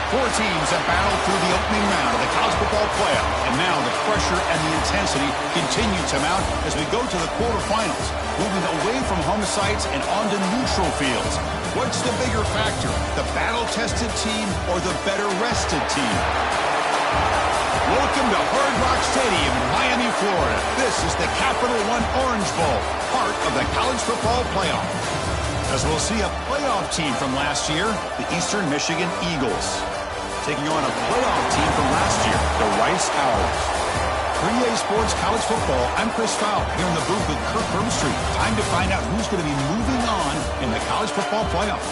Four teams have battled through the opening round of the college football playoff, and now the pressure and the intensity continue to mount as we go to the quarterfinals, moving away from home sites and onto neutral fields. What's the bigger factor, the battle-tested team or the better-rested team? Welcome to Hard Rock Stadium in Miami, Florida. This is the Capital One Orange Bowl, part of the college football playoff. As we'll see a playoff team from last year, the Eastern Michigan Eagles, taking on a playoff team from last year, the Rice Owls. For EA Sports College Football, I'm Chris Fowler here in the booth with Kirk Herbstreit. Time to find out who's going to be moving on in the college football playoff.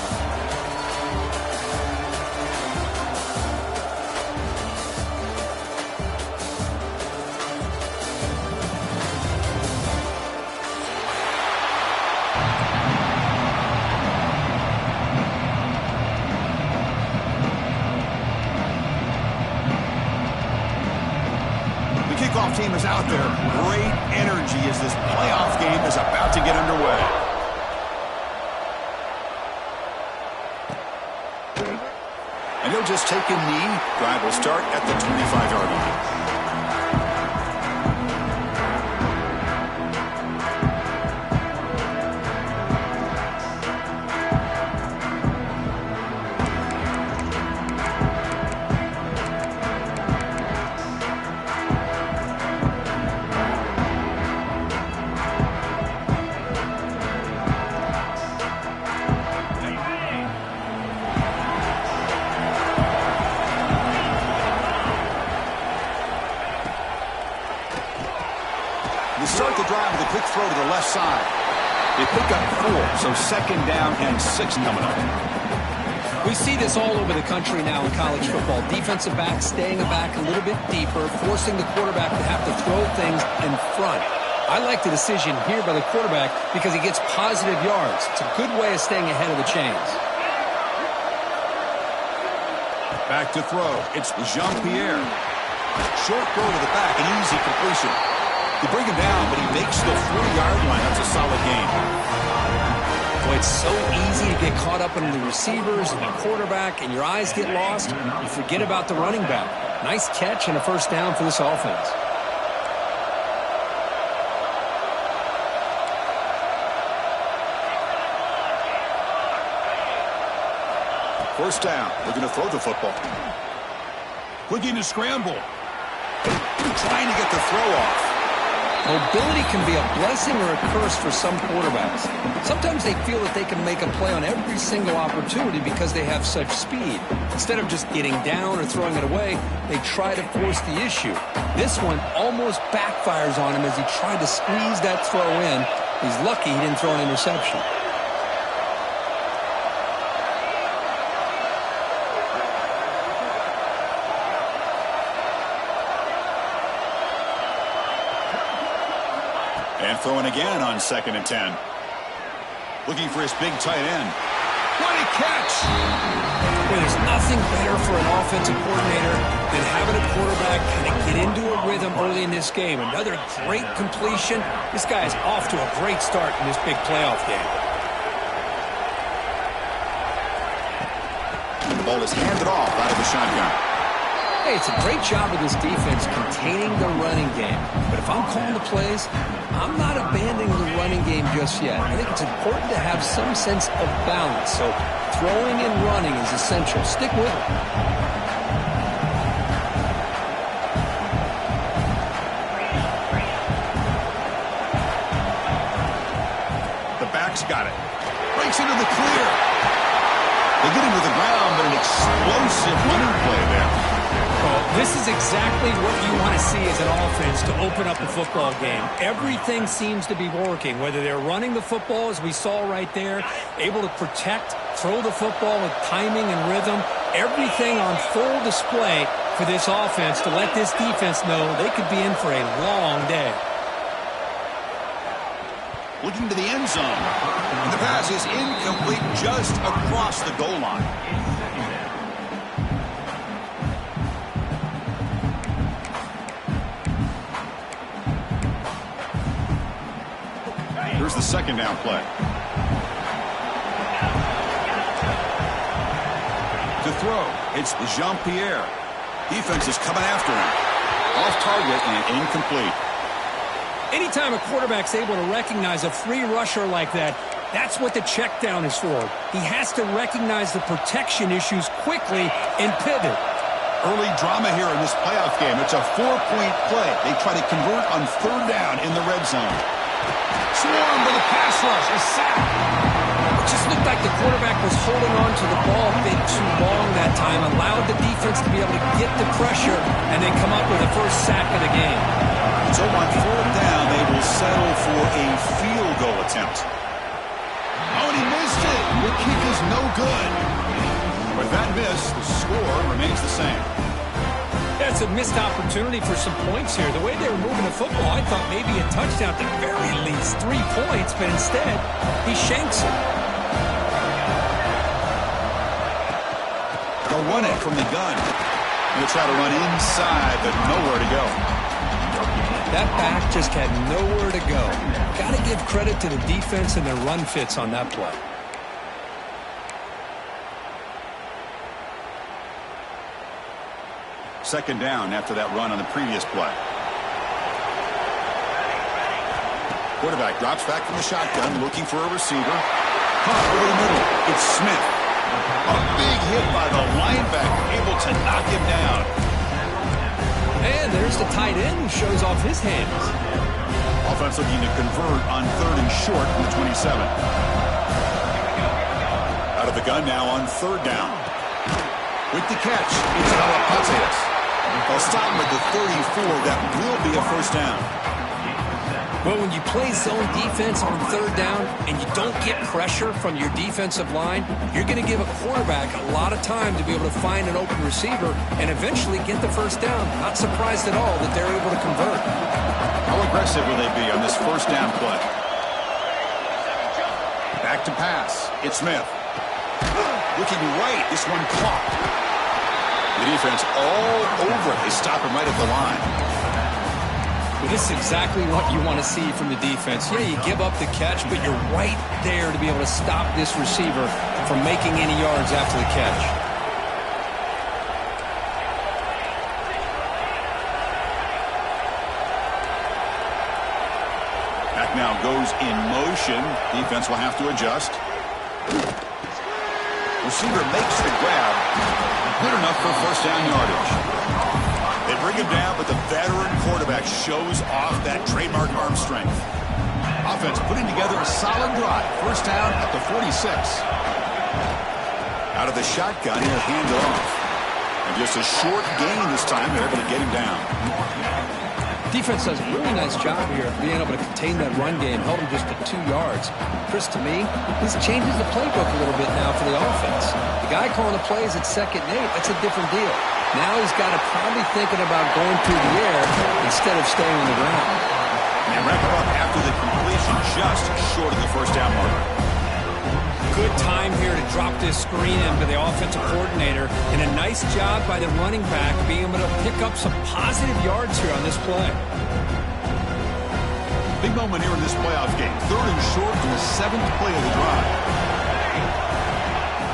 Kickoff team is out there. Great energy as this playoff game is about to get underway. And he'll just take a knee. Drive will start at the 25-yard line. Start the drive with a quick throw to the left side. They pick up 4, so second down and 6 coming up. We see this all over the country now in college football. Defensive backs staying back a little bit deeper, forcing the quarterback to have to throw things in front. I like the decision here by the quarterback because he gets positive yards. It's a good way of staying ahead of the chains. Back to throw. It's Jean-Pierre. Short throw to the back, an easy completion. You bring him down, but he makes the 3-yard line. That's a solid gain. Boy, it's so easy to get caught up in the receivers and the quarterback, and your eyes get lost. You forget about the running back. Nice catch and a first down for this offense. First down. We're going to throw the football. Looking to scramble. Trying to get the throw off. Mobility can be a blessing or a curse for some quarterbacks. Sometimes they feel that they can make a play on every single opportunity because they have such speed. Instead of just getting down or throwing it away, they try to force the issue. This one almost backfires on him as he tried to squeeze that throw in. He's lucky he didn't throw an interception. And throwing again on 2nd and 10. Looking for his big tight end. What a catch! Well, there's nothing better for an offensive coordinator than having a quarterback kind of get into a rhythm early in this game. Another great completion. This guy is off to a great start in this big playoff game. The ball is handed off out of the shotgun. Hey, it's a great job of this defense containing the running game. But if I'm calling the plays, I'm not abandoning the running game just yet. I think it's important to have some sense of balance. So throwing and running is essential. Stick with it. The back's got it. Breaks into the clear. They get him to the ground, but an explosive running play there. Well, this is exactly what you want to see as an offense to open up a football game. Everything seems to be working, whether they're running the football, as we saw right there, able to protect, throw the football with timing and rhythm, everything on full display for this offense to let this defense know they could be in for a long day. Looking to the end zone. And the pass is incomplete just across the goal line. Here's the second down play. To throw. It's Jean-Pierre. Defense is coming after him. Off target and incomplete. Anytime a quarterback's able to recognize a free rusher like that, that's what the check down is for. He has to recognize the protection issues quickly and pivot. Early drama here in this playoff game. It's a 4-point play. They try to convert on third down in the red zone. Swarm with a pass rush, a sack. It just looked like the quarterback was holding on to the ball a bit too long that time, allowed the defense to be able to get the pressure and then come up with the first sack of the game. So on fourth down, they will settle for a field goal attempt. Oh, and he missed it. The kick is no good. With that miss, the score remains the same. That's a missed opportunity for some points here. The way they were moving the football, I thought maybe a touchdown at the very least, 3 points, but instead, he shanks it. They'll run it from the gun. They'll try to run inside, but nowhere to go. That back just had nowhere to go. Got to give credit to the defense and their run fits on that play. Second down after that run on the previous play. Quarterback drops back from the shotgun, looking for a receiver. Caught over the middle. It's Smith. A big hit by the linebacker, able to knock him down. And there's the tight end who shows off his hands. Offense looking to convert on third and short from the 27. Out of the gun now on third down. With the catch, it's Alapates. They'll stop him at the 34. That will be a first down. Well, when you play zone defense on third down and you don't get pressure from your defensive line, you're going to give a quarterback a lot of time to be able to find an open receiver and eventually get the first down. Not surprised at all that they're able to convert. How aggressive will they be on this first down play? Back to pass. It's Smith. Looking right. This one caught. The defense all over it. They stop him right at the line. Well, this is exactly what you want to see from the defense. Yeah, you give up the catch, but you're right there to be able to stop this receiver from making any yards after the catch. Back now goes in motion. Defense will have to adjust. Receiver makes the grab. Good enough for first down yardage. They bring him down, but the veteran quarterback shows off that trademark arm strength. Offense putting together a solid drive. First down at the 46. Out of the shotgun, he'll hand it off. And just a short gain this time. They're able to get him down. Defense does a really nice job here of being able to contain that run game. Held him just to 2 yards. Chris, to me, this changes the playbook a little bit now for the offense. The guy calling the plays at 2nd and 8, that's a different deal. Now he's got to probably thinking about going through the air instead of staying on the ground. And wrap him up after the completion, just short of the first down marker. Good time here to drop this screen into the offensive coordinator, and a nice job by the running back being able to pick up some positive yards here on this play. Big moment here in this playoff game. Third and short on the 7th play of the drive.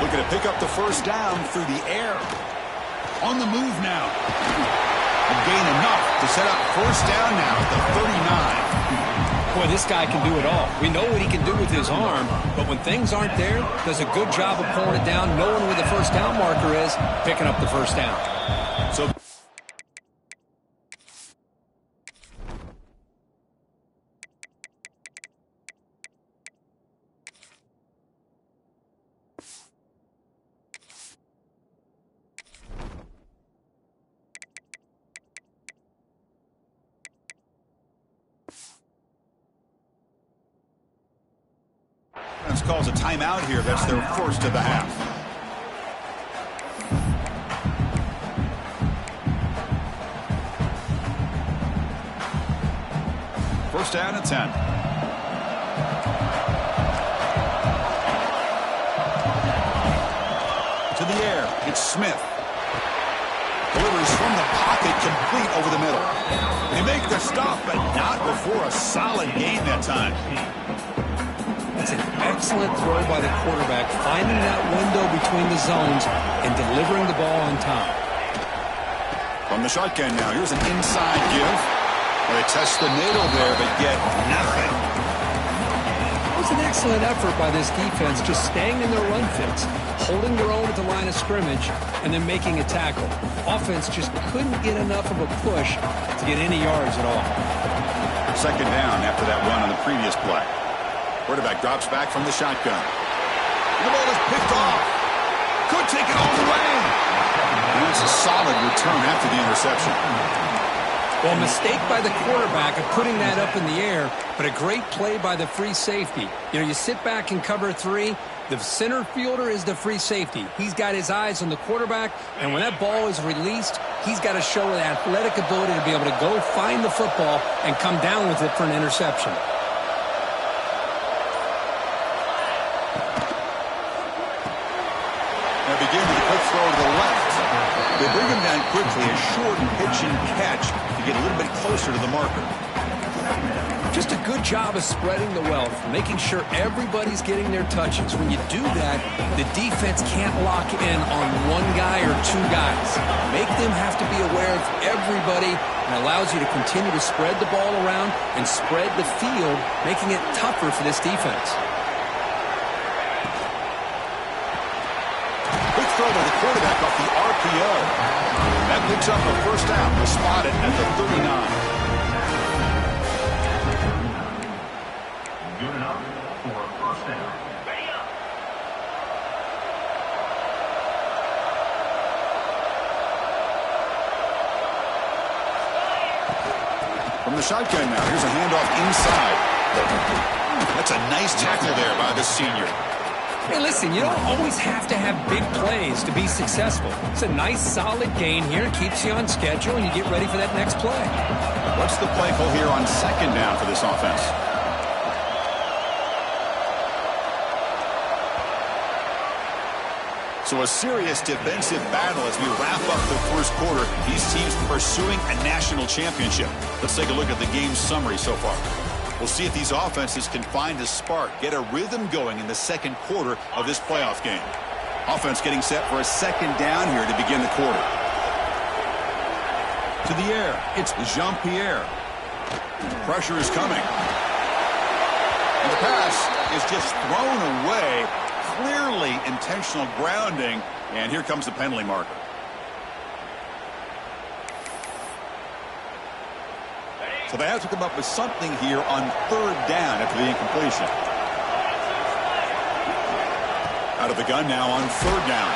Looking to pick up the first down through the air. On the move now. A gain enough to set up first down now at the 39. Boy, this guy can do it all. We know what he can do with his arm, but when things aren't there, does a good job of pulling it down, knowing where the first down marker is, picking up the first down. So calls a timeout here. That's their first of the half. First down and 10. To the air. It's Smith. Delivers from the pocket, complete over the middle. They make the stop, but not before a solid gain that time. It's an excellent throw by the quarterback, finding that window between the zones and delivering the ball on time. From the shotgun now, here's an inside give. Well, they test the middle there, but get nothing. It was an excellent effort by this defense, just staying in their run fits, holding their own at the line of scrimmage, and then making a tackle. Offense just couldn't get enough of a push to get any yards at all. Second down after that run on the previous play. Quarterback drops back from the shotgun. The ball is picked off. Could take it all the way. And it's a solid return after the interception. Well, mistake by the quarterback of putting that up in the air, but a great play by the free safety. You know, you sit back and cover three. The center fielder is the free safety. He's got his eyes on the quarterback, and when that ball is released, he's got to show the athletic ability to be able to go find the football and come down with it for an interception. Now begin with a quick throw to the left. They bring him down quickly, a short pitch and catch to get a little bit closer to the marker. Just a good job of spreading the wealth, making sure everybody's getting their touches. When you do that, the defense can't lock in on one guy or two guys. Make them have to be aware of everybody, and allows you to continue to spread the ball around and spread the field, making it tougher for this defense. Quick throw by the quarterback off the RPO. That picks up a first down. They'll spot it at the 39. Good enough for a first down. Ready up. From the shotgun now, here's a handoff inside. That's a nice tackle there by the senior. Hey, listen, you don't always have to have big plays to be successful. It's a nice, solid gain here. It keeps you on schedule, and you get ready for that next play. What's the play call here on second down for this offense? So a serious defensive battle as we wrap up the first quarter. These teams pursuing a national championship. Let's take a look at the game summary so far. We'll see if these offenses can find a spark, get a rhythm going in the second quarter of this playoff game. Offense getting set for a second down here to begin the quarter. To the air, it's Jean-Pierre. Pressure is coming. And the pass is just thrown away. Clearly intentional grounding. And here comes the penalty marker. So they have to come up with something here on third down after the incompletion. Out of the gun now on third down.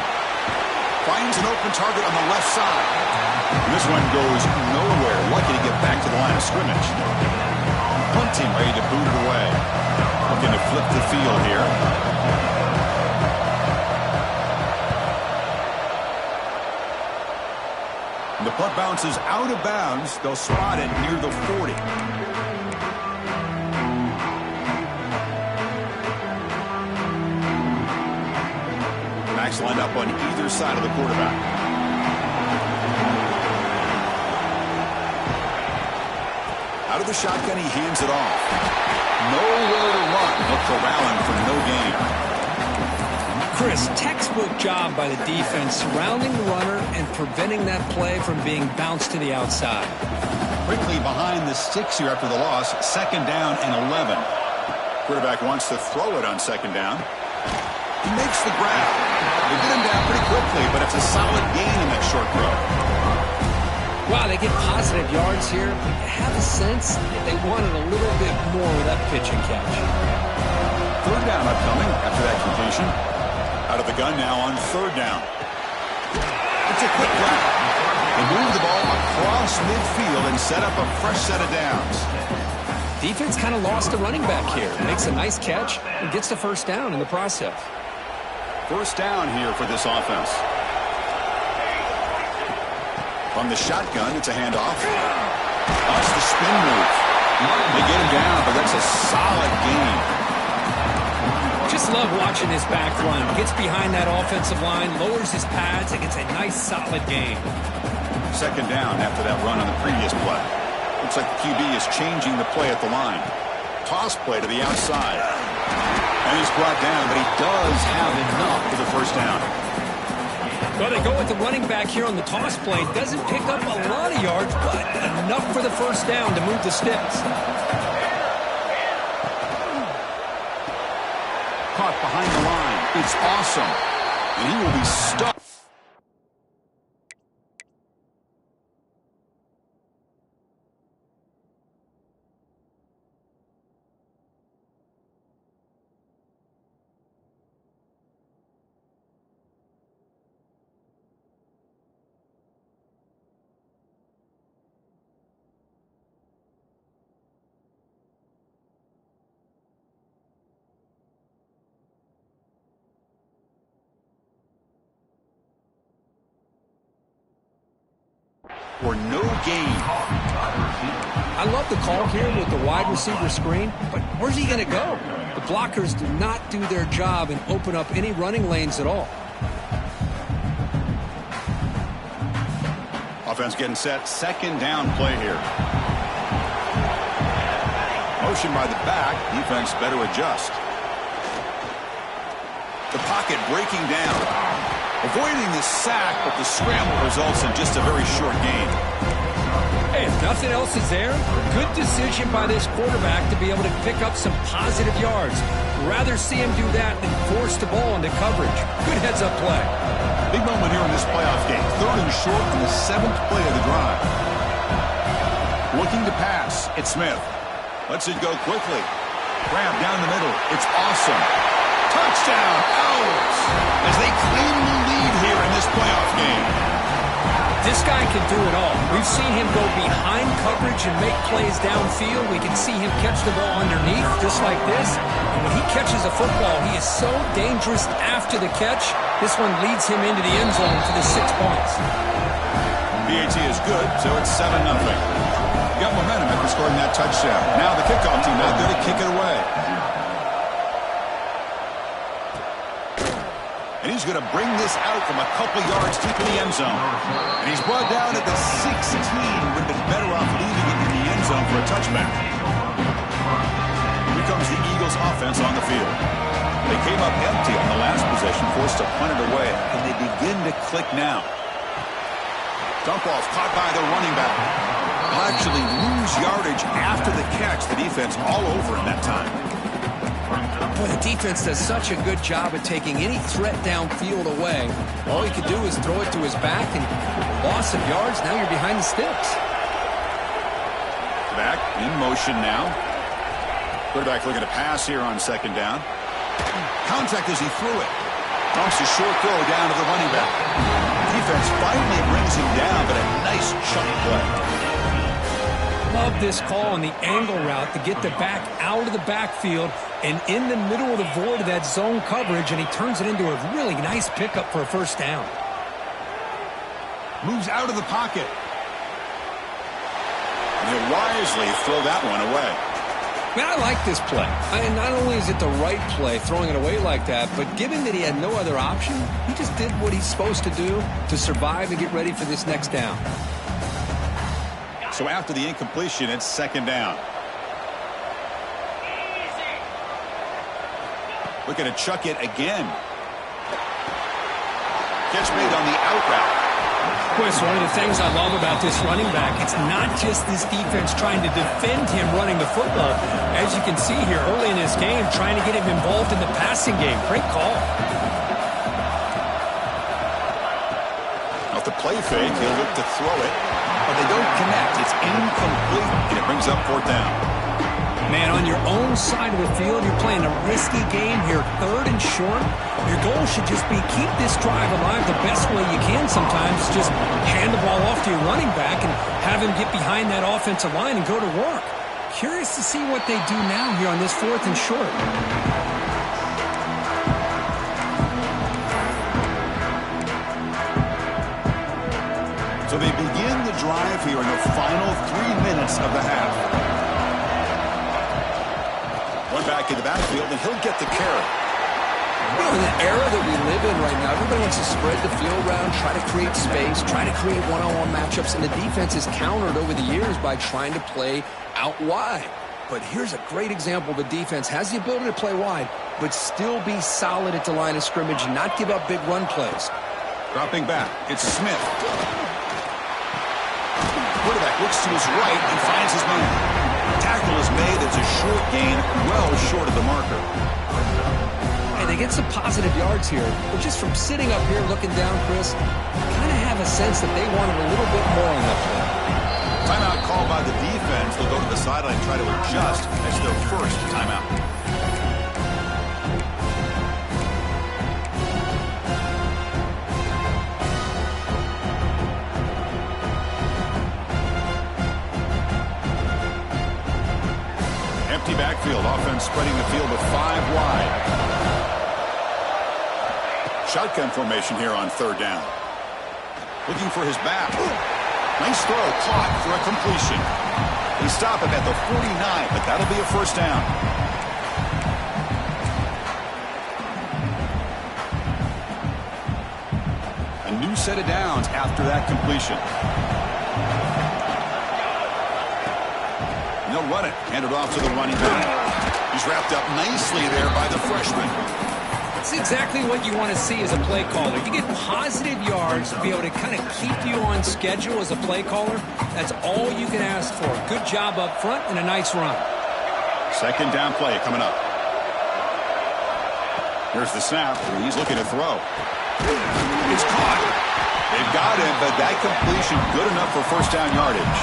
Finds an open target on the left side. And this one goes nowhere. Lucky to get back to the line of scrimmage. Punt team ready to boot it away. Looking to flip the field here. The punt bounces out of bounds. They'll spot it near the 40. Backs lined up on either side of the quarterback. Out of the shotgun, he hands it off. Nowhere to run. They'll corral him for no gain. Chris, textbook job by the defense surrounding the runner and preventing that play from being bounced to the outside. Quickly behind the sticks here after the loss. Second down and 11. Quarterback wants to throw it on second down. He makes the grab. They get him down pretty quickly, but it's a solid gain in that short throw. Wow, they get positive yards here. I have a sense that they wanted a little bit more with that pitch and catch. Third down upcoming after that completion. Out of the gun now on third down. It's a quick grab. They move the ball across midfield and set up a fresh set of downs. Defense kind of lost a running back here. Makes a nice catch and gets the first down in the process. First down here for this offense. From the shotgun, it's a handoff. That's the spin move. They get him down, but that's a solid gain. Just love watching this back run. Gets behind that offensive line, lowers his pads, and gets a nice solid gain. Second down after that run on the previous play. Looks like the QB is changing the play at the line. Toss play to the outside. And he's brought down, but he does have enough for the first down. Well, they go with the running back here on the toss play. Doesn't pick up a lot of yards, but enough for the first down to move the sticks. Caught behind the line. It's awesome. And he will be stuck. For no gain. I love the call here with the wide receiver screen, but where's he going to go? The blockers do not do their job and open up any running lanes at all. Offense getting set. Second down play here. Motion by the back. Defense better adjust. The pocket breaking down. Avoiding the sack, but the scramble results in just a very short gain. Hey, if nothing else is there, good decision by this quarterback to be able to pick up some positive yards. Rather see him do that than force the ball into coverage. Good heads-up play. Big moment here in this playoff game. Third and short on the 7th play of the drive. Looking to pass. It's Smith. Lets it go quickly. Grab down the middle. It's awesome. Touchdown, Owls, as they claim the lead here in this playoff game. This guy can do it all. We've seen him go behind coverage and make plays downfield. We can see him catch the ball underneath, just like this. And when he catches a football, he is so dangerous after the catch. This one leads him into the end zone for the 6 points. PAT is good, so it's 7-0. Got momentum after scoring that touchdown. Now the kickoff team out there to kick it away. And he's going to bring this out from a couple yards deep in the end zone. And he's brought down at the 16. Would have been better off leaving it in the end zone for a touchback. Here comes the Eagles offense on the field. They came up empty on the last possession, forced to punt it away. And they begin to click now. Dump off caught by the running back. Will actually lose yardage after the catch. The defense all over him that time. Boy, the defense does such a good job at taking any threat downfield away. All he could do is throw it to his back, and loss of yards, now you're behind the sticks. Back in motion now. Quarterback looking to pass here on second down. Contact as he threw it. Dumps a short throw down to the running back. Defense finally brings him down, but a nice chunk play. Love this call on the angle route to get the back out of the backfield and in the middle of the void of that zone coverage, and he turns it into a really nice pickup for a first down. Moves out of the pocket. And he'll wisely throw that one away. Man, I like this play. Not only is it the right play, throwing it away like that, but given that he had no other option, he just did what he's supposed to do to survive and get ready for this next down. So after the incompletion, it's second down. Looking to chuck it again. Catch made on the out route. Boy, it's one of the things I love about this running back. It's not just this defense trying to defend him running the football. As you can see here early in this game, trying to get him involved in the passing game. Great call. Off the play fake, he'll look to throw it. But they don't connect. It's incomplete, and it brings up fourth down. Man, on your own side of the field, you're playing a risky game here, third and short. Your goal should just be keep this drive alive the best way you can sometimes. Just hand the ball off to your running back and have him get behind that offensive line and go to work. Curious to see what they do now here on this fourth and short. So they begin the drive here in the final 3 minutes of the half. One back in the backfield, and he'll get the carry. You know, in the era that we live in right now, everybody wants to spread the field around, try to create space, try to create one-on-one matchups, and the defense is countered over the years by trying to play out wide. But here's a great example. The defense has the ability to play wide, but still be solid at the line of scrimmage and not give up big run plays. Dropping back, it's Smith. Quarterback looks to his right and finds his man. Tackle is made. It's a short gain, well short of the marker. Hey, they get some positive yards here, but just from sitting up here looking down, Chris, I kind of have a sense that they wanted a little bit more on that play. Timeout called by the defense. They'll go to the sideline and try to adjust as their first timeout. Empty backfield. Offense spreading the field to 5 wide. Shotgun formation here on 3rd down. Looking for his back. Nice throw, caught for a completion. They stop him at the 49, but that'll be a first down. A new set of downs after that completion. And they'll run it. Hand it off to the running back. He's wrapped up nicely there by the freshman. It's exactly what you want to see as a play caller. You get positive yards to be able to kind of keep you on schedule as a play caller. That's all you can ask for. Good job up front and a nice run. 2nd down play coming up. Here's the snap. He's looking to throw. It's caught. They've got him, but that completion good enough for first down yardage.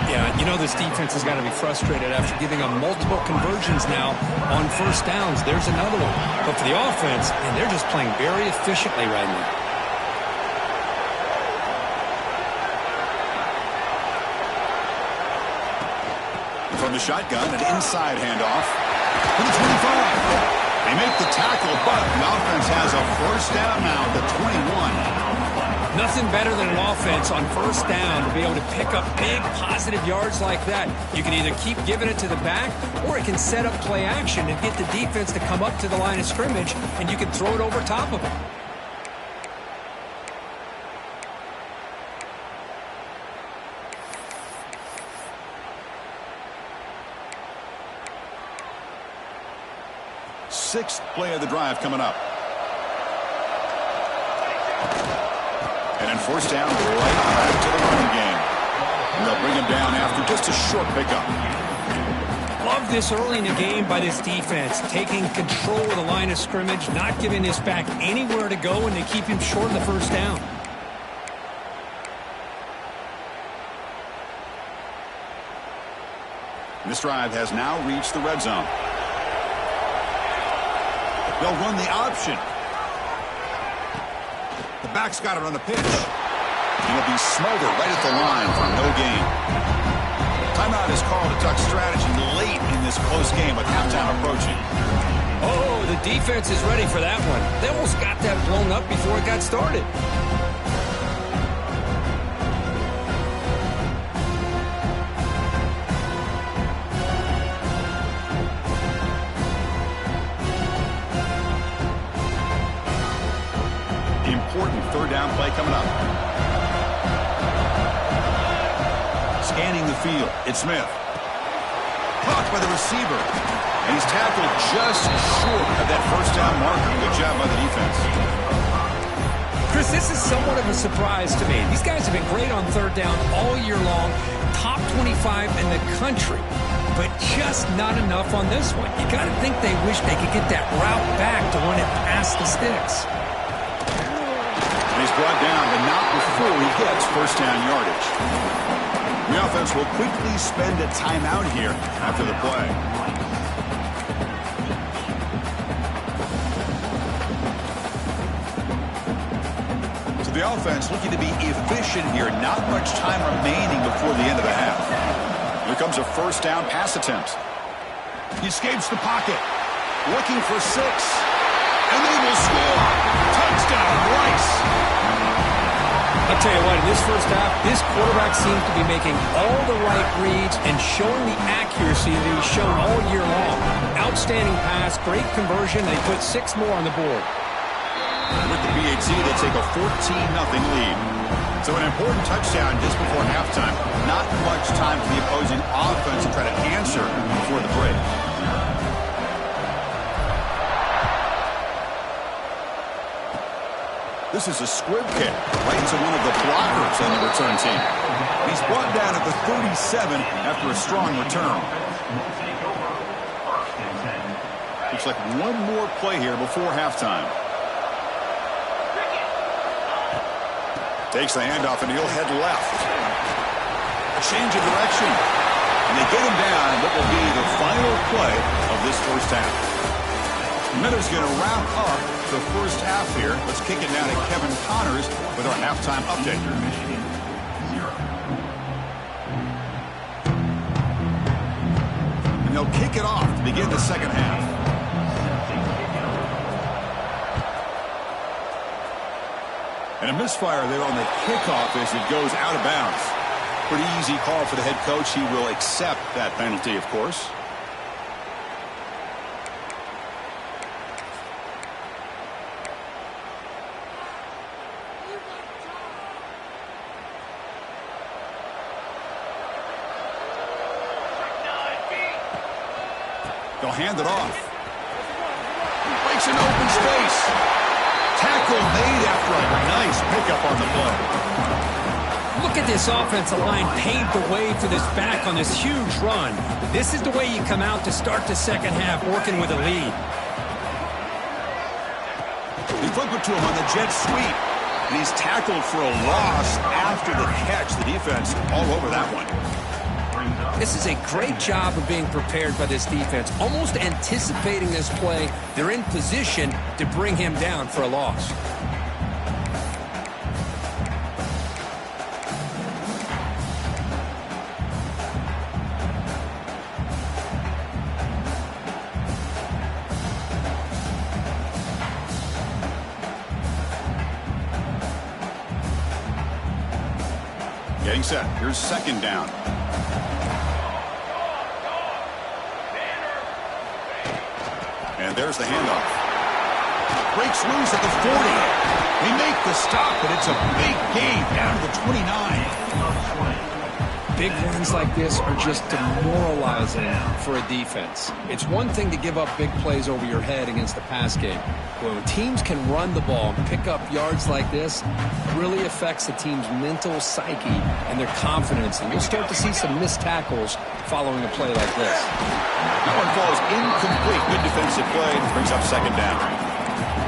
Yeah, you know this defense has got to be frustrated after giving them multiple conversions now on first downs. There's another one. But for the offense, and they're just playing very efficiently right now. From the shotgun, an inside handoff. To the 25. They make the tackle, but the offense has a first down now at the 21. Nothing better than an offense on first down to be able to pick up big positive yards like that. You can either keep giving it to the back, or it can set up play action and get the defense to come up to the line of scrimmage, and you can throw it over top of them. Sixth play of the drive coming up. And in first down, right back to the running game. And they'll bring him down after just a short pickup. Love this early in the game by this defense, taking control of the line of scrimmage, not giving this back anywhere to go, and they keep him short of the first down. This drive has now reached the red zone. They'll run the option. The back's got it on the pitch. And it'll be Smolder right at the line for no gain. Timeout is called to talk strategy late in this close game with halftime approaching. Oh, the defense is ready for that one. They almost got that blown up before it got started. Important 3rd down play coming up. Scanning the field, it's Smith. Caught by the receiver. And he's tackled just short of that first down marker. Good job by the defense. Chris, this is somewhat of a surprise to me. These guys have been great on 3rd down all year long. Top 25 in the country. But just not enough on this one. You got to think they wish they could get that route back to run it past the sticks. And he's brought down, but not before he gets first down yardage. The offense will quickly spend a timeout here after the play. So the offense looking to be efficient here. Not much time remaining before the end of the half. Here comes a first down pass attempt. He escapes the pocket. Looking for 6. And they will score. Touchdown, Rice. I'll tell you what, in this first half, this quarterback seems to be making all the right reads and showing the accuracy that he's shown all year long. Outstanding pass, great conversion. They put 6 more on the board. With the BHC, they take a 14-0 lead. So an important touchdown just before halftime. Not much time for the opposing offense to try to answer before the break. This is a squib kick right into one of the blockers on the return team. He's brought down at the 37 after a strong return. Looks like one more play here before halftime. Takes the handoff and he'll head left. A change of direction. And they get him down in what will be the final play of this first half. Miller's going to wrap up the first half here. Let's kick it down to Kevin Connors with our halftime update. And they'll kick it off to begin the second half. And a misfire there on the kickoff as it goes out of bounds. Pretty easy call for the head coach. He will accept that penalty, of course. They'll hand it off. Breaks an open space. Tackle made after a nice pickup on the play. Look at this offensive line paved the way for this back on this huge run. This is the way you come out to start the second half, working with a lead. They flip it to him on the jet sweep. And he's tackled for a loss after the catch. The defense all over that one. This is a great job of being prepared by this defense, almost anticipating this play. They're in position to bring him down for a loss. Getting set. Here's second down. And there's the handoff. Breaks loose at the 40. They make the stop, but it's a big gain down to the 29. Big runs like this are just demoralizing for a defense. It's one thing to give up big plays over your head against the pass game. But when teams can run the ball and pick up yards like this, it really affects the team's mental psyche and their confidence. And you'll start to see some missed tackles following a play like this. That one falls incomplete. Good defensive play. Brings up second down.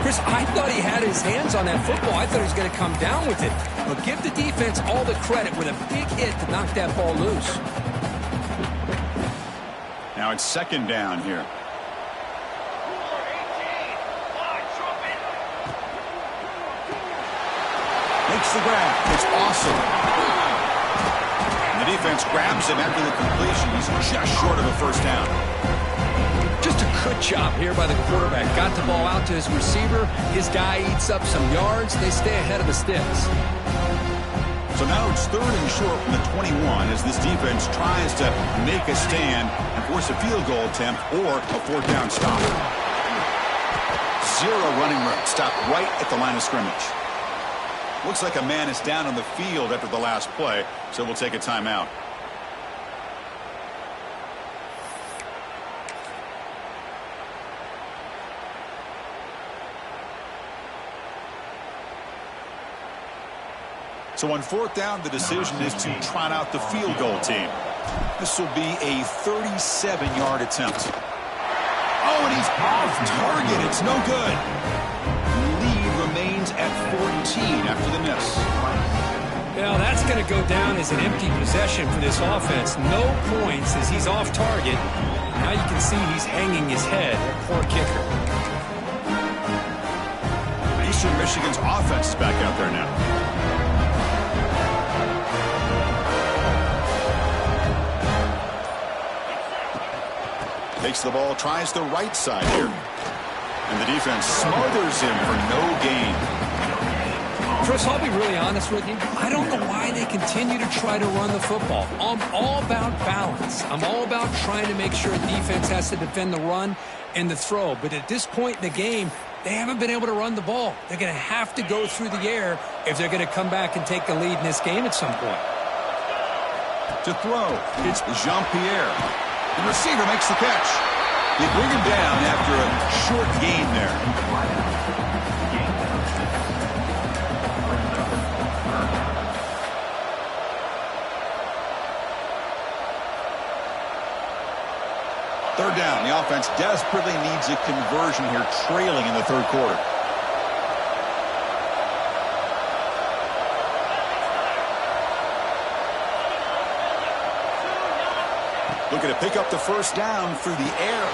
Chris, I thought he had his hands on that football. I thought he was going to come down with it. But give the defense all the credit with a big hit to knock that ball loose. Now it's second down here. Makes the grab. It's awesome. And the defense grabs him after the completion. He's just short of a first down. Just a good job here by the quarterback. Got the ball out to his receiver. His guy eats up some yards. They stay ahead of the sticks. So now it's third and short from the 21 as this defense tries to make a stand and force a field goal attempt or a fourth down stop. Zero running room. Stop right at the line of scrimmage. Looks like a man is down on the field after the last play, so we'll take a timeout. So on fourth down, the decision is to trot out the field goal team. This will be a 37-yard attempt. Oh, and he's off target. It's no good. Lead remains at 14 after the miss. Well, that's going to go down as an empty possession for this offense. No points as he's off target. Now you can see he's hanging his head. Poor kicker. Eastern Michigan's offense is back out there now. Takes the ball, tries the right side here. And the defense smothers him for no gain. Chris, I'll be really honest with you. I don't know why they continue to try to run the football. I'm all about balance. I'm all about trying to make sure a defense has to defend the run and the throw. But at this point in the game, They haven't been able to run the ball. They're going to have to go through the air if they're going to come back and take the lead in this game at some point. To throw, it's Jean-Pierre. The receiver makes the catch. They bring him down after a short gain there. Third down. The offense desperately needs a conversion here, trailing in the third quarter. Looking to pick up the first down through the air.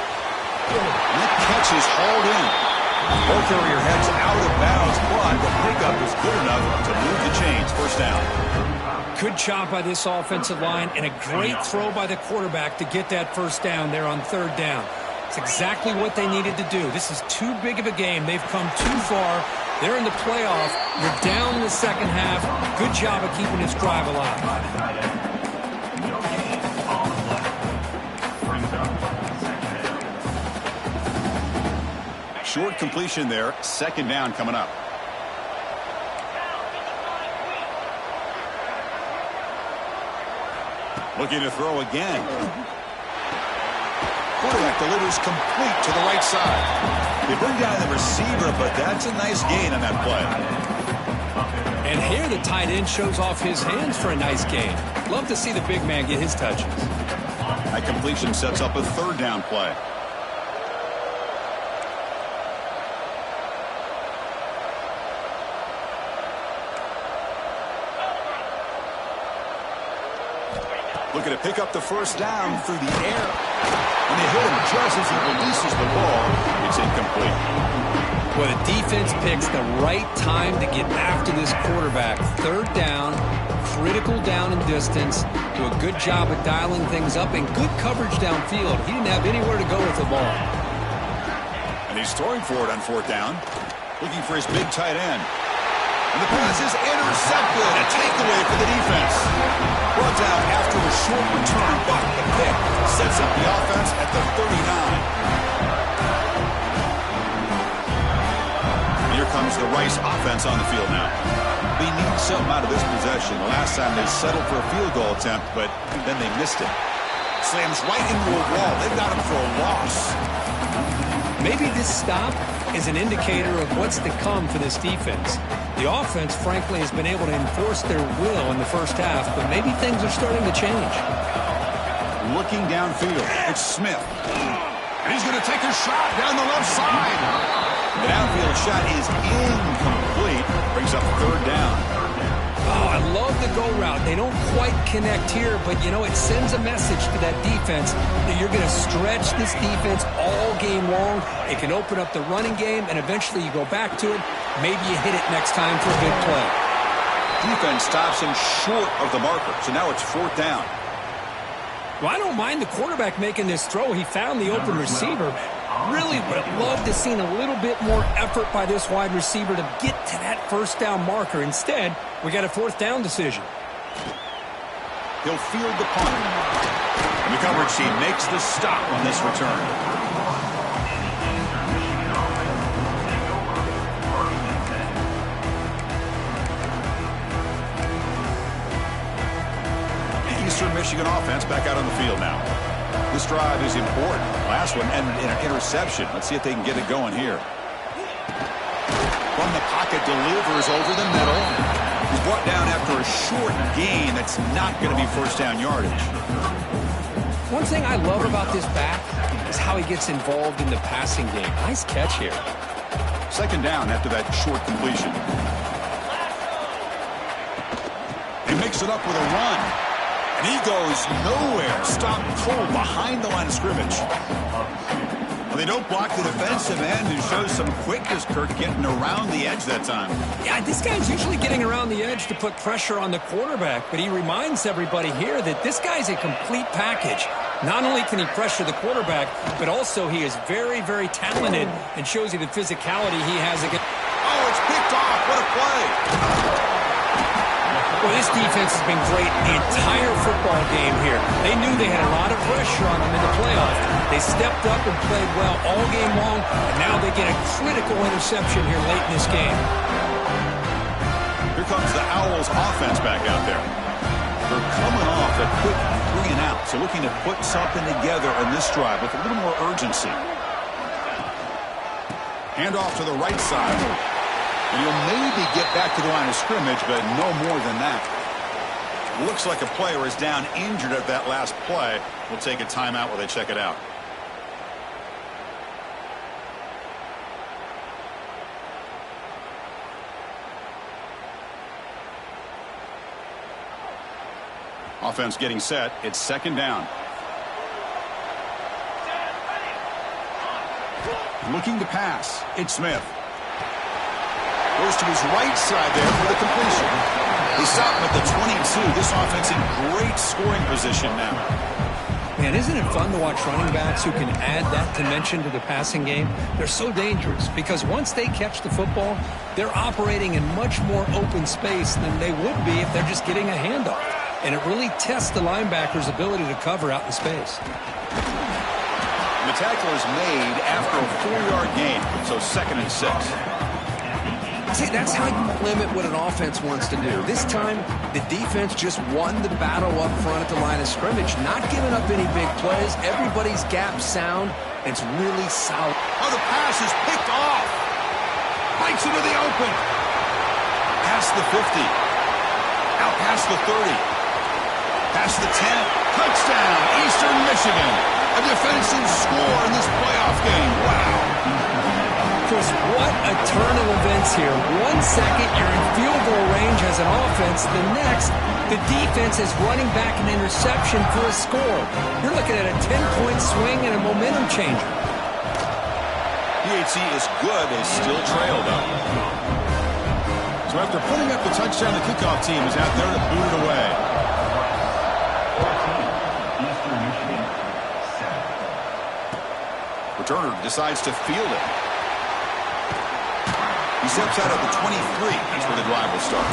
And that catch is hauled in. Ball carrier heads out of bounds, but the pickup is good enough to move the chains. First down. Good job by this offensive line and a great throw by the quarterback to get that first down there on third down. It's exactly what they needed to do. This is too big of a game. They've come too far. They're in the playoff. You're down in the second half. Good job of keeping this drive alive. Short completion there. Second down coming up. Looking to throw again. Quarterback delivers complete to the right side. They bring down the receiver, but that's a nice gain on that play. And here the tight end shows off his hands for a nice gain. Love to see the big man get his touches. That completion sets up a third down play. Looking to pick up the first down through the air. And they hit him just as he releases the ball. It's incomplete. Well, the defense picks the right time to get after this quarterback. Third down, critical down and distance. Do a good job of dialing things up and good coverage downfield. He didn't have anywhere to go with the ball. And he's throwing for it on fourth down. Looking for his big tight end. And the pass is intercepted. A takeaway for the defense. Brought down after a short return, but the pick sets up the offense at the 39. And here comes the Rice offense on the field now. They need something out of this possession. The last time they settled for a field goal attempt, but then they missed it. Slams right into a wall. They've got him for a loss. Maybe this stop is an indicator of what's to come for this defense. The offense, frankly, has been able to enforce their will in the first half, but maybe things are starting to change. Looking downfield, it's Smith. And he's going to take a shot down the left side. The downfield shot is incomplete. Brings up third down. Oh, I love the go route. They don't quite connect here, but, you know, it sends a message to that defense that you're going to stretch this defense all game long. It can open up the running game, and eventually you go back to it. Maybe you hit it next time for a big play. Defense stops him short of the marker, so now it's fourth down. Well, I don't mind the quarterback making this throw. He found the open receiver. Really would have loved to have seen a little bit more effort by this wide receiver to get to that first down marker. Instead, we got a fourth down decision. He'll field the punt. And the coverage team makes the stop on this return. The Eastern Michigan offense back out on the field now. This drive is important. Last one ended in an interception. Let's see if they can get it going here. From the pocket, delivers over the middle. He's brought down after a short gain that's not going to be first down yardage. One thing I love about this back is how he gets involved in the passing game. Nice catch here. Second down after that short completion. He makes it up with a run. And he goes nowhere. Stopped cold behind the line of scrimmage. Well, they don't block the defensive end and shows some quickness, Kirk, getting around the edge that time. Yeah, this guy's usually getting around the edge to put pressure on the quarterback, but he reminds everybody here that this guy's a complete package. Not only can he pressure the quarterback, but also he is very, very talented and shows you the physicality he has against. Oh, it's picked off. What a play. Well, this defense has been great the entire football game here. They knew they had a lot of pressure on them in the playoffs. They stepped up and played well all game long, and now they get a critical interception here late in this game. Here comes the Owls offense back out there. They're coming off a quick 3 and out, so looking to put something together on this drive with a little more urgency. Hand off to the right side. And he'll maybe get back to the line of scrimmage, but no more than that. Looks like a player is down injured at that last play. We'll take a timeout while they check it out. Offense getting set. It's second down. Looking to pass. It's Smith. Goes to his right side there for the completion. They stop him at the 22. This offense in great scoring position now. Man, isn't it fun to watch running backs who can add that dimension to the passing game? They're so dangerous because once they catch the football, they're operating in much more open space than they would be if they're just getting a handoff. And it really tests the linebacker's ability to cover out in space. The tackle is made after a 4-yard gain, so 2nd and 6. See, that's how you limit what an offense wants to do. This time, the defense just won the battle up front at the line of scrimmage, not giving up any big plays. Everybody's gap sound, and it's really solid. Oh, the pass is picked off. Bites into the open. Past the 50. Out past the 30. Past the 10. Touchdown, Eastern Michigan. A defensive score in this playoff game. Wow. Chris, what a turn of events here. 1 second, you're in field goal range as an offense. The next, the defense is running back an interception for a score. You're looking at a 10-point swing and a momentum changer. PHC is good. They still trail, though. So after putting up the touchdown, the kickoff team is out there to boot it away. Returner decides to field it. He steps out at the 23. That's where the drive will start.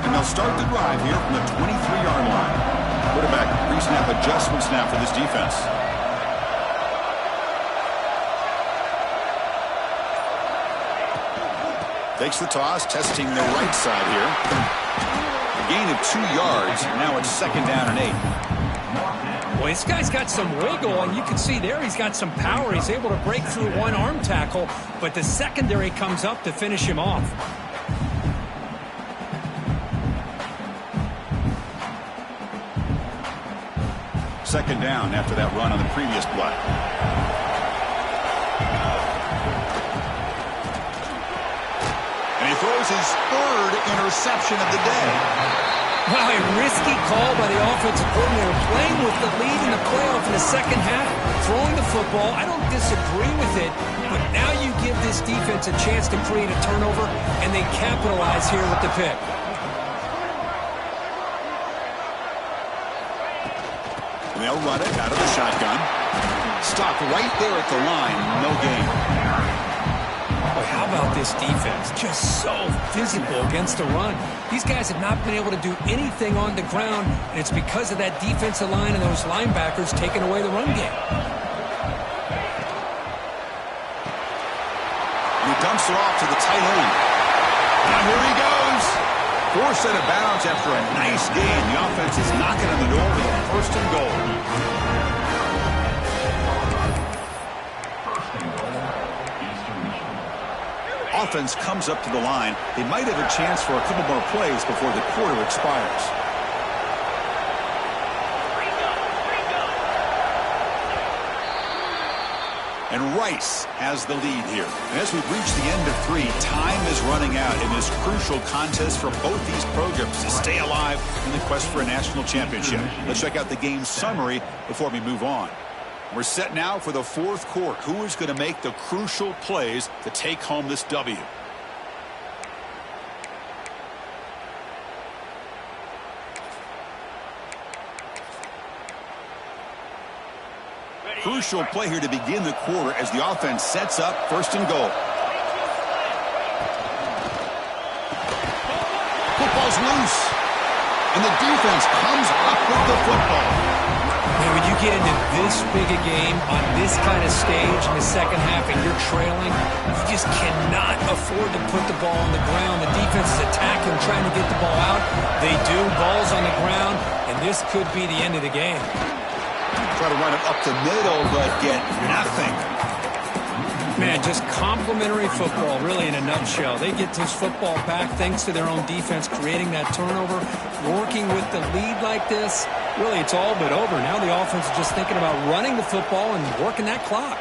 And they'll start the drive here from the 23-yard line. Quarterback pre-snap adjustment snap for this defense. Takes the toss, testing the right side here. A gain of 2 yards. Now it's 2nd down and 8. Boy, this guy's got some wiggle, and you can see there he's got some power. He's able to break through one arm tackle, but the secondary comes up to finish him off. Second down after that run on the previous play. Throws his 3rd interception of the day. Wow, a risky call by the offensive coordinator, playing with the lead in the playoff in the second half, throwing the football. I don't disagree with it, but now you give this defense a chance to create a turnover, and they capitalize here with the pick. And they'll run it out of the shotgun. Stopped right there at the line, no gain. How about this defense? Just so physical against the run. These guys have not been able to do anything on the ground, and it's because of that defensive line and those linebackers taking away the run game. And he dumps it off to the tight end. Now here he goes. Forced out of bounds after a nice gain. The offense is knocking on the door with a 1st and goal. Offense comes up to the line. They might have a chance for a couple more plays before the quarter expires. And Rice has the lead here. And as we've reached the end of 3, time is running out in this crucial contest for both these programs to stay alive in the quest for a national championship. Let's check out the game summary before we move on. We're set now for the 4th quarter. Who is going to make the crucial plays to take home this W? Crucial play here to begin the quarter as the offense sets up first and goal. Football's loose. And the defense comes up with the football. Man, when you get into this big a game on this kind of stage in the second half and you're trailing, you just cannot afford to put the ball on the ground. The defense is attacking, trying to get the ball out. They do. Ball's on the ground, and this could be the end of the game. Try to run it up the middle, but get nothing. Man, just complimentary football, really, in a nutshell. They get this football back thanks to their own defense, creating that turnover, working with the lead like this. Really, it's all but over. Now the offense is just thinking about running the football and working that clock.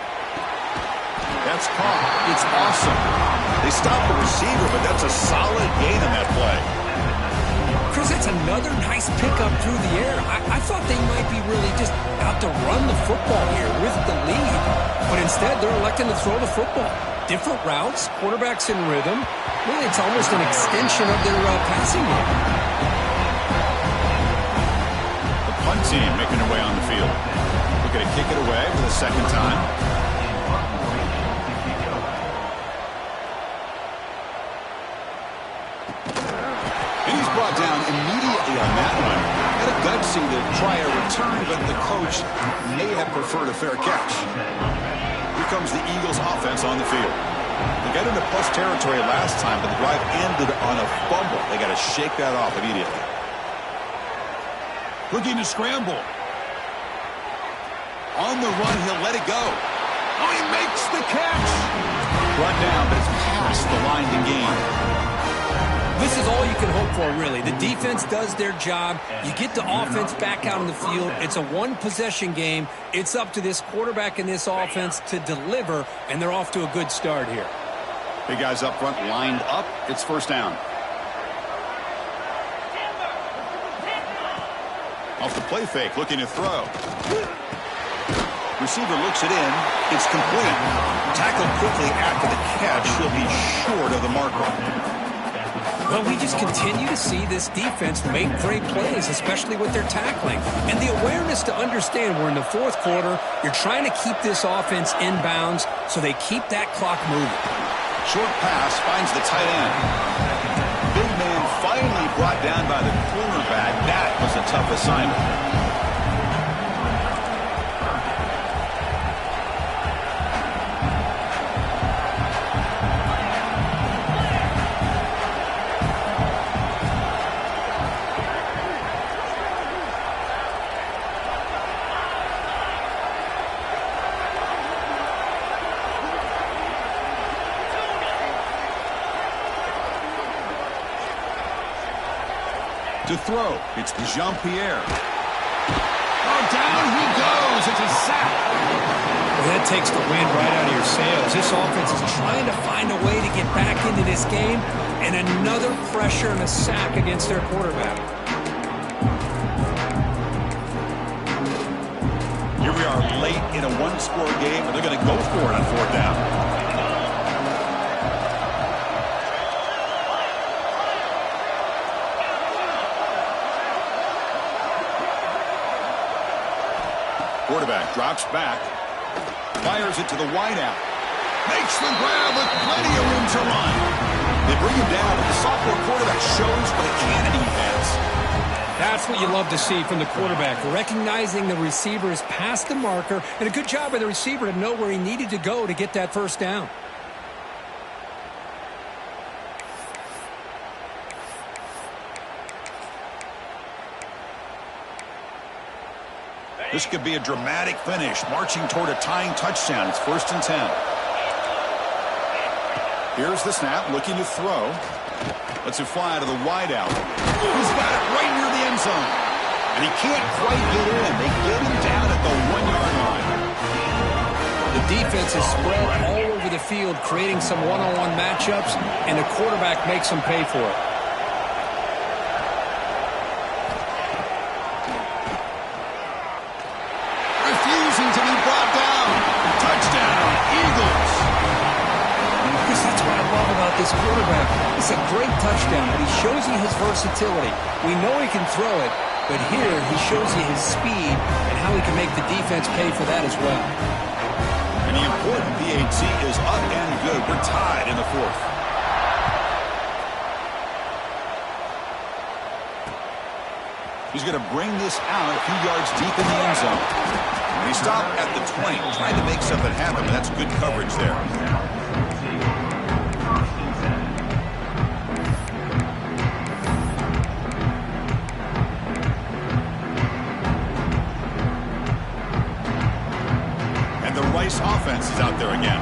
That's caught. It's awesome. They stopped the receiver, but that's a solid gain on that play. Chris, that's another nice pickup through the air. I thought they might be really just out to run the football here with the lead. But instead, they're electing to throw the football. Different routes, quarterbacks in rhythm. Really, it's almost an extension of their passing game. The punt team making their way on the field. Looking to kick it away for the second time. And he's brought down immediately on that one. Had a gutsy to try a return, but the coach may have preferred a fair catch. Here comes the Eagles offense on the field. They got into plus territory last time, but the drive ended on a fumble. They got to shake that off immediately. Looking to scramble. On the run, he'll let it go. Oh, he makes the catch. Brought down, but it's past the line to gain. This is all you can hope for, really. The defense does their job. You get the offense back out on the field. It's a one-possession game. It's up to this quarterback and this offense to deliver, and they're off to a good start here. Big guys up front lined up. It's first down. Off the play fake, looking to throw. Receiver looks it in. It's complete. Tackled quickly after the catch. He'll be short of the marker. Well, we just continue to see this defense make great plays, especially with their tackling. And the awareness to understand we're in the fourth quarter, you're trying to keep this offense in bounds so they keep that clock moving. Short pass finds the tight end. Big man finally brought down by the cornerback. That was a tough assignment. To throw, it's Jean-Pierre. Oh, down he goes. It's a sack. Well, that takes the wind right out of your sails. This offense is trying to find a way to get back into this game, and another pressure and a sack against their quarterback. Here we are late in a one-score game, and they're going to go for it on fourth down. Quarterback drops back, fires it to the wideout, makes the grab with plenty of room to run. They bring him down, but the sophomore quarterback shows what a cannon he has. That's what you love to see from the quarterback, recognizing the receiver is past the marker, and a good job by the receiver to know where he needed to go to get that first down. This could be a dramatic finish, marching toward a tying touchdown. It's 1st and 10. Here's the snap, looking to throw. Lets it fly out of the wideout. He's got it right near the end zone. And he can't quite get in. They get him down at the 1-yard line. The defense is spread all over the field, creating some one-on-one matchups, and the quarterback makes them pay for it. Refusing to be brought down. Touchdown, Eagles. Because that's what I love about this quarterback. It's a great touchdown, but he shows you his versatility. We know he can throw it, but here he shows you his speed and how he can make the defense pay for that as well. And the important PAT is up and good. We're tied in the fourth. He's going to bring this out a few yards deep in the end zone. He stopped at the 20, trying to make something happen, but that's good coverage there. And the Rice offense is out there again.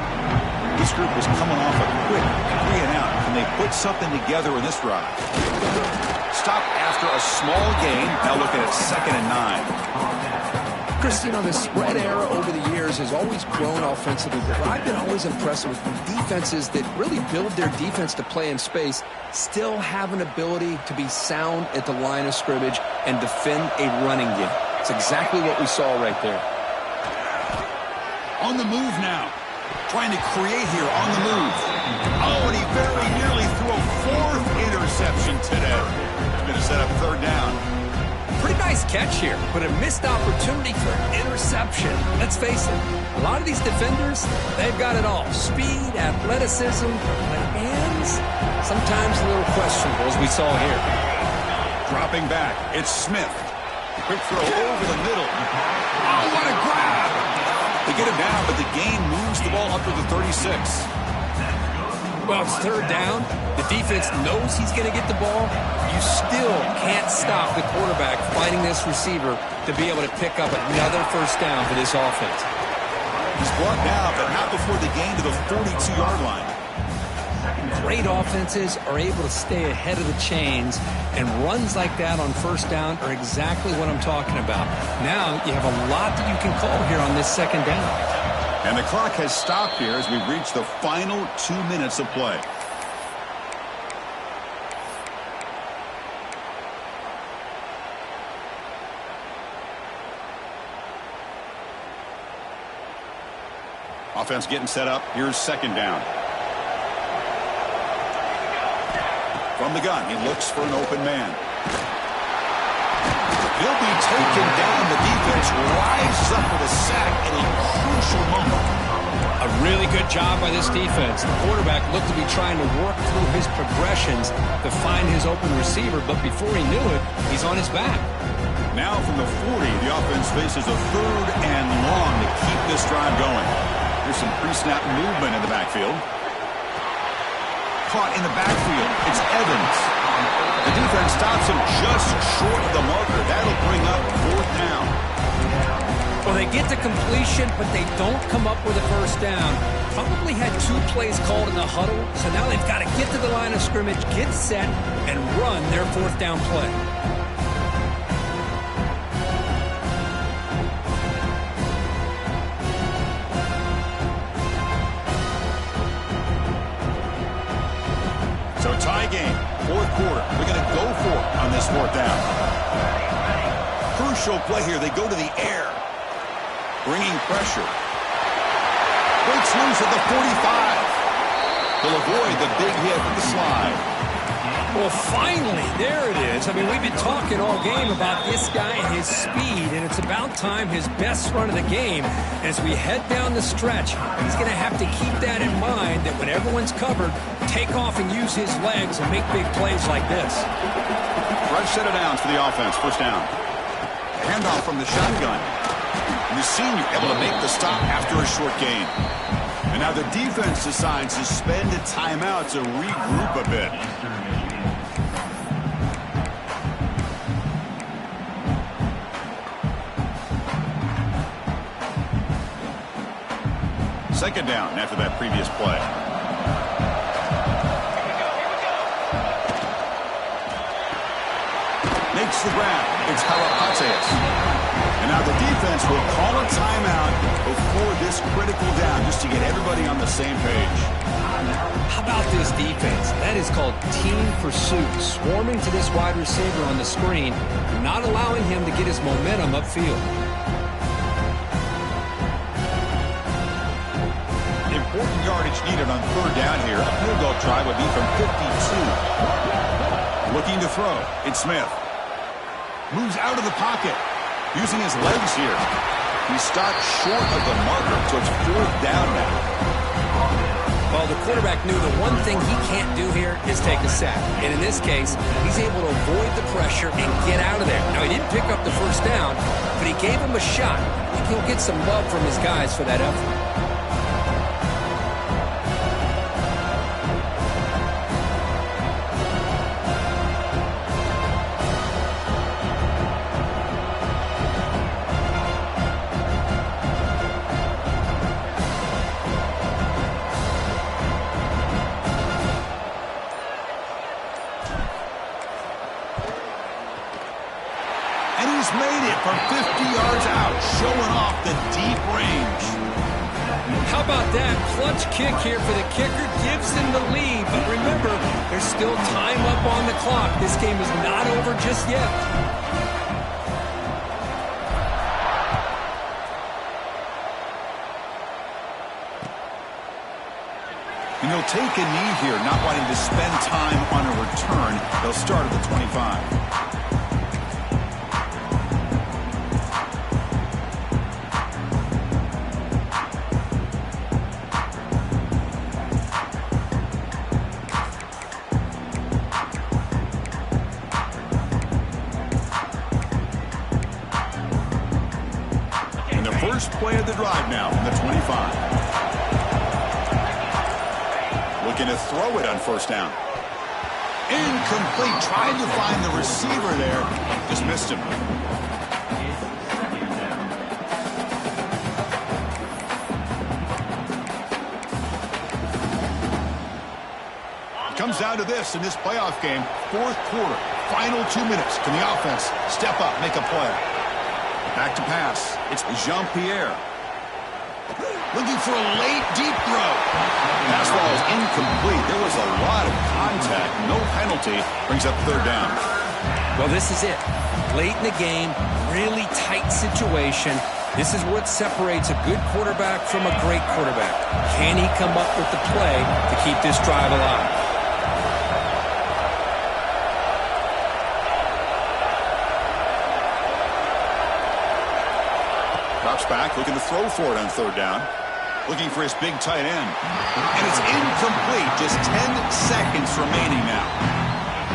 This group was coming off a quick 3 and out. Can they put something together in this drive? Stop after a small gain. Now looking at 2nd and 9. Chris, you know, the spread era over the years has always grown offensively, but I've been always impressed with defenses that really build their defense to play in space, still have an ability to be sound at the line of scrimmage and defend a running game. It's exactly what we saw right there. On the move now. Trying to create here on the move. Oh, and he very nearly threw a 4th interception today. He's going to set up 3rd down. Pretty nice catch here, but a missed opportunity for an interception. Let's face it, a lot of these defenders, they've got it all. Speed, athleticism, but hands, sometimes a little questionable, as we saw here. Dropping back, it's Smith. Quick throw over the middle. Oh, what a grab! They get him down, but the gain moves the ball up to the 36. Well, it's 3rd down. The defense knows he's going to get the ball. You still can't stop the quarterback finding this receiver to be able to pick up another 1st down for this offense. He's brought down, but not before the gain to the 42-yard line. Great offenses are able to stay ahead of the chains, and runs like that on 1st down are exactly what I'm talking about. Now you have a lot that you can call here on this 2nd down. And the clock has stopped here as we reach the final 2 minutes of play. Offense getting set up. Here's 2nd down. From the gun, he looks for an open man. He'll be taken down. The defense rises up with a sack in a crucial moment. A really good job by this defense. The quarterback looked to be trying to work through his progressions to find his open receiver, but before he knew it, he's on his back. Now from the 40, the offense faces a 3rd and long to keep this drive going. There's some pre-snap movement in the backfield. Caught in the backfield. It's Evans. The defense stops him just short of the marker. That'll bring up 4th down. Well, they get to completion, but they don't come up with a 1st down. Probably had 2 plays called in the huddle, so now they've got to get to the line of scrimmage, get set, and run their 4th down play. So tie game, 4th quarter. We're going to go for it on this 4th down. Crucial play here. They go to the air. Bringing pressure. Breaks loose at the 45. They'll avoid the big hit with the slide. Well, finally, there it is. I mean, we've been talking all game about this guy and his speed, and it's about time his best run of the game. As we head down the stretch, he's going to have to keep that in mind, that when everyone's covered, take off and use his legs and make big plays like this. Fresh set of downs for the offense. 1st down. Handoff from the shotgun. And the senior able to make the stop after a short gain. And now the defense decides to spend a timeout to regroup a bit. Second down after that previous play. Makes the grab. It's Harapates. And now the defense will call a timeout before this critical down, just to get everybody on the same page. How about this defense? That is called team pursuit. Swarming to this wide receiver on the screen, not allowing him to get his momentum upfield. Important yardage needed on 3rd down here. A field goal try would be from 52. Looking to throw. It's Smith. Moves out of the pocket. Using his legs here. He stopped short of the marker, so it's 4th down now. Well, the quarterback knew the one thing he can't do here is take a sack. And in this case, he's able to avoid the pressure and get out of there. Now, he didn't pick up the first down, but he gave him a shot. I think he'll get some love from his guys for that effort. Made it from 50 yards out, showing off the deep range. How about that? Clutch kick here for the kicker gives them the lead. But remember, there's still time up on the clock. This game is not over just yet. And he'll take a knee here, not wanting to spend time on a return. They'll start at the 25. First play of the drive now from the 25. Looking to throw it on 1st down. Incomplete. Tried to find the receiver there. Just missed him. It comes down to this in this playoff game. 4th quarter. Final 2 minutes. Can the offense step up, make a play? Back to pass. It's Jean-Pierre. Looking for a late, deep throw. Pass ball is incomplete. There was a lot of contact. No penalty. Brings up 3rd down. Well, this is it. Late in the game, really tight situation. This is what separates a good quarterback from a great quarterback. Can he come up with the play to keep this drive alive? Back, looking to throw for it on 3rd down. Looking for his big tight end. And it's incomplete. Just 10 seconds remaining now.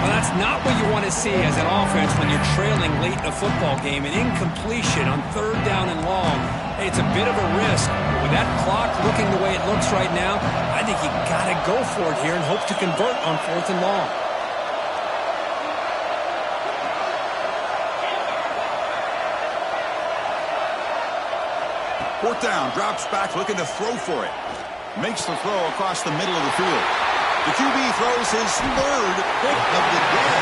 Well, that's not what you want to see as an offense when you're trailing late in a football game. An incompletion on 3rd down and long. Hey, it's a bit of a risk. With that clock looking the way it looks right now, I think you got to go for it here and hope to convert on 4th and long. Fourth down, drops back, looking to throw for it. Makes the throw across the middle of the field. The QB throws his 3rd pick of the day.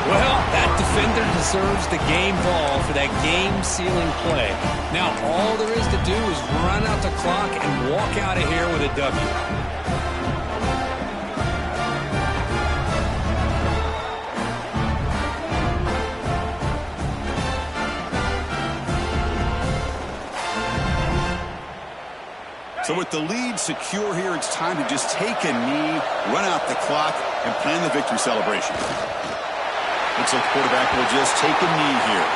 Well, that defender deserves the game ball for that game-sealing play. Now, all there is to do is run out the clock and walk out of here with a W. So with the lead secure here, it's time to just take a knee, run out the clock, and plan the victory celebration. Looks like the quarterback will just take a knee here.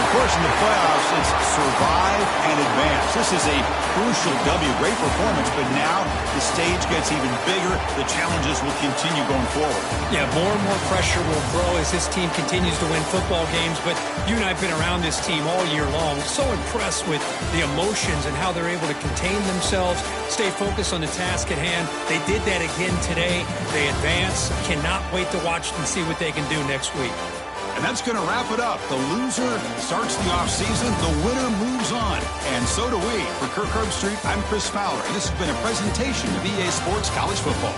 Of course, in the playoffs, it's survive and advance. This is a crucial W. Great performance, but now the stage gets even bigger. The challenges will continue going forward. Yeah, more and more pressure will grow as this team continues to win football games, but you and I have been around this team all year long. So impressed with the emotions and how they're able to contain themselves, stay focused on the task at hand. They did that again today. They advance. Cannot wait to watch and see what they can do next week. And that's going to wrap it up. The loser starts the offseason. The winner moves on. And so do we. For Kirk Herbstreit, I'm Chris Fowler. And this has been a presentation of EA Sports College Football.